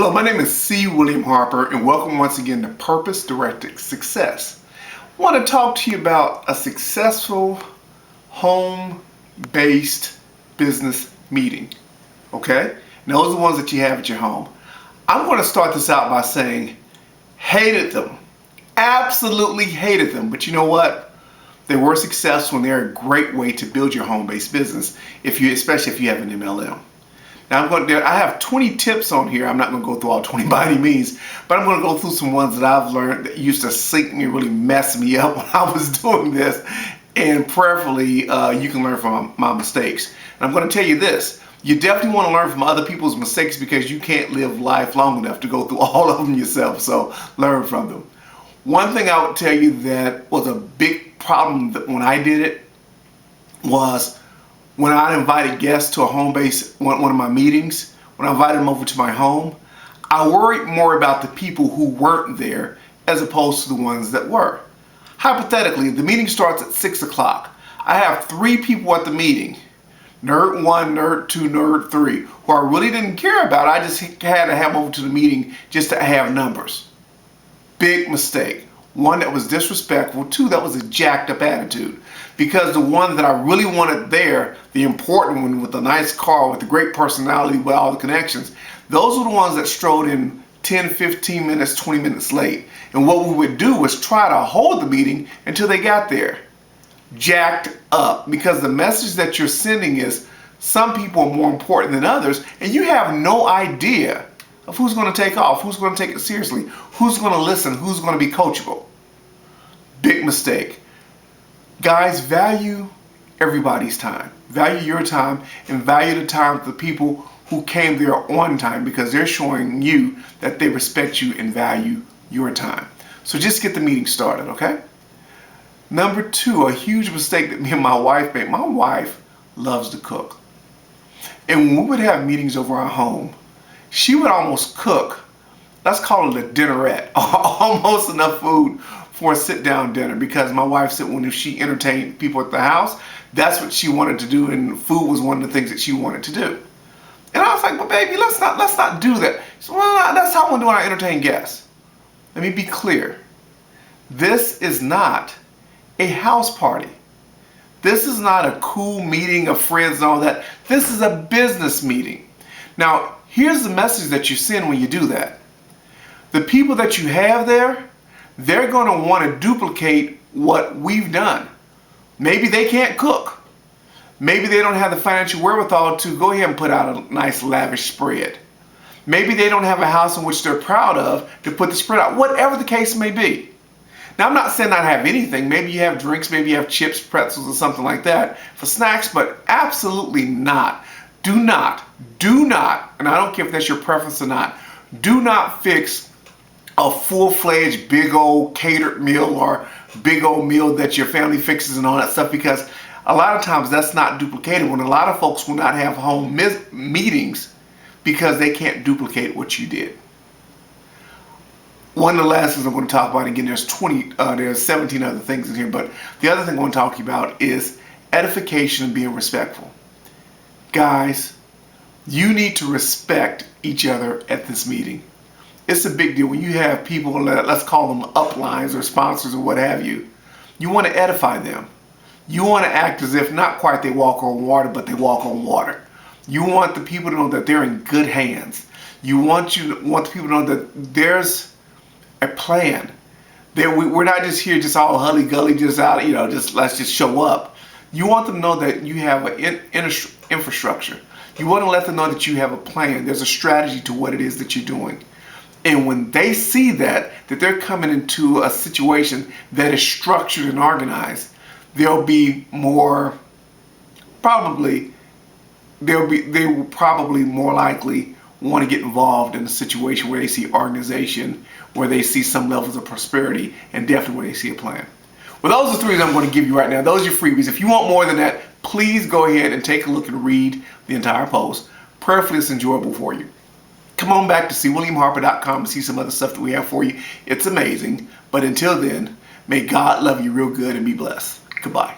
Hello, my name is C. William Harper, and welcome once again to Purpose Directed Success. I want to talk to you about a successful home-based business meeting. Okay? And those are the ones that you have at your home. I'm going to start this out by saying, hated them. Absolutely hated them. But you know what? They were successful, and they're a great way to build your home-based business, especially if you have an MLM. Now I have 20 tips on here. I'm not going to go through all 20 by any means, but I'm going to go through some ones that I've learned that used to sink me, really mess me up when I was doing this. And prayerfully, you can learn from my mistakes. And I'm going to tell you this. You definitely want to learn from other people's mistakes because you can't live life long enough to go through all of them yourself. So learn from them. One thing I would tell you that was a big problem when I did it was when I invited guests to a home-based, one of my meetings, when I invited them over to my home, I worried more about the people who weren't there as opposed to the ones that were. Hypothetically, the meeting starts at 6 o'clock. I have 3 people at the meeting, nerd 1, nerd 2, nerd 3, who I really didn't care about. I just had to have over to the meeting just to have numbers. Big mistake. 1, that was disrespectful. 2, that was a jacked up attitude. Because the one that I really wanted there, the important one with the nice car, with the great personality, with all the connections, those were the ones that strode in 10, 15 minutes, 20 minutes late. And what we would do was try to hold the meeting until they got there. Jacked up. Because the message that you're sending is some people are more important than others, and you have no idea of who's going to take off, who's going to take it seriously, who's going to listen, who's going to be coachable. Big mistake. Guys, value everybody's time. Value your time and value the time of the people who came there on time because they're showing you that they respect you and value your time. So just get the meeting started, okay? Number 2, a huge mistake that me and my wife made. My wife loves to cook. And when we would have meetings over our home, she would almost cook, let's call it a dinnerette, almost enough food for a sit-down dinner because my wife said when she entertained people at the house, that's what she wanted to do, and food was one of the things that she wanted to do. And I was like, well, baby, let's not do that. She said, well, that's how I want to do when I entertain guests. Let me be clear. This is not a house party. This is not a cool meeting of friends and all that. This is a business meeting. Now, here's the message that you send when you do that. The people that you have there, they're going to want to duplicate what we've done. Maybe they can't cook. Maybe they don't have the financial wherewithal to go ahead and put out a nice lavish spread. Maybe they don't have a house in which they're proud of to put the spread out. Whatever the case may be. Now, I'm not saying not have anything. Maybe you have drinks, maybe you have chips, pretzels, or something like that for snacks, but absolutely not. Do not, and I don't care if that's your preference or not, do not fix a full-fledged big old catered meal or big old meal that your family fixes and all that stuff because a lot of times that's not duplicated when a lot of folks will not have home meetings because they can't duplicate what you did. One of the last things I'm going to talk about, again, there's 17 other things in here, but the other thing I want to talk to you about is edification and being respectful. Guys, you need to respect each other at this meeting. It's a big deal when you have people, let's call them uplines or sponsors or what have you. You want to edify them. You want to act as if not quite they walk on water, but they walk on water. You want the people to know that they're in good hands. You want the people to know that there's a plan. We're not just here just all hully-gully, just out, let's just show up. You want them to know that you have an infrastructure. You want to let them know that you have a plan. There's a strategy to what it is that you're doing. And when they see that they're coming into a situation that is structured and organized, they will probably more likely want to get involved in a situation where they see organization, where they see some levels of prosperity, and definitely where they see a plan. Well, those are 3 that I'm going to give you right now. Those are your freebies. If you want more than that, please go ahead and take a look and read the entire post. Prayerfully, it's enjoyable for you. Come on back to cwilliamharper.com to see some other stuff that we have for you. It's amazing. But until then, may God love you real good and be blessed. Goodbye.